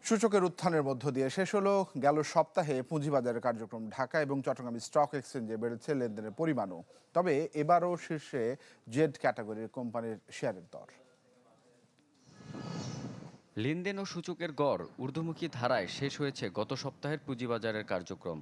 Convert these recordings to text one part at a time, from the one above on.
সূচকের উত্থানের মধ্য দিয়ে শেষ হলো গেল সপ্তাহে পুঁজিবাজারের কার্যক্রম। ঢাকা এবং চট্টগ্রাম স্টক এক্সচেঞ্জে বেড়েছে লেনদেনের পরিমাণও। তবে এবারও শীর্ষে জেড ক্যাটাগরির কোম্পানির শেয়ারের দর। লেনদেন ও সূচকের গড় ঊর্ধ্বমুখী ধারায় শেষ হয়েছে গত সপ্তাহের পুঁজিবাজারের কার্যক্রম।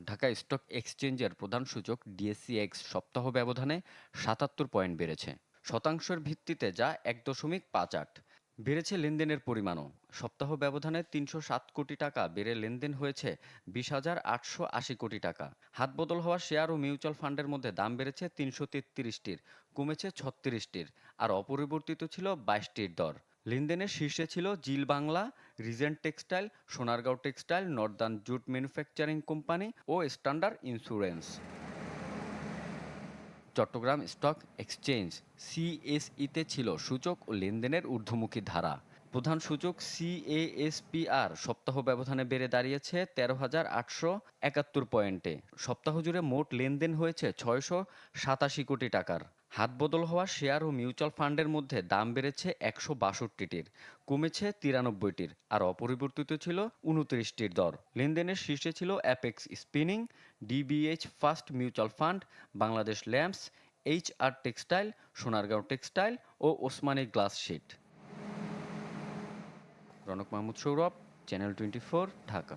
ঢাকা স্টক এক্সচেঞ্জের প্রধান সূচক ডিএসসিএক্স সপ্তাহ ব্যবধানে ৭৭ পয়েন্ট বেড়েছে, শতাংশের ভিত্তিতে যা ১.৫৮। বেড়েছে লেনদেনের পরিমাণও। সপ্তাহ ব্যবধানে ৩০৭ কোটি টাকা বেড়ে লেনদেন হয়েছে ২০,৮৮০ কোটি টাকা। হাতবদল হওয়া শেয়ার ও মিউচুয়াল ফান্ডের মধ্যে দাম বেড়েছে ৩৩৩টির, কমেছে ৩৬টির, আর অপরিবর্তিত ছিল ২২টির দর। লেনদেনের শীর্ষে ছিল Zeal Bangla, Regent textile, Sonargaon textile, Northern jute manufacturing company ও Standard insurance. Chattogram stock exchange সিএসইতে ছিল সূচক ও লেনদেনের ঊর্ধ্বমুখী ধারা। প্রধান সূচক সিএএসপিআর সপ্তাহ ব্যবধানে বেড়ে দাঁড়িয়েছে ১৩,৮৭১ পয়েন্টে। সপ্তাহ জুড়ে মোট লেনদেন হয়েছে ৬৮৭ কোটি টাকার। হাতবদল হওয়া শেয়ার ও মিউচুয়াল ফান্ডের মধ্যে দাম বেড়েছে ১৬২টির, কমেছে ৯৩টির, আর অপরিবর্তিত ছিল ২৯টির দর। লেনদেনের শীর্ষে ছিল Apex spinning, DBH first mutual fund, Bangladesh lamps, HR textile, Sonargaon textile ও Osmani glass sheet. Raunak Mahmud Saurav, channel 24, Dhaka.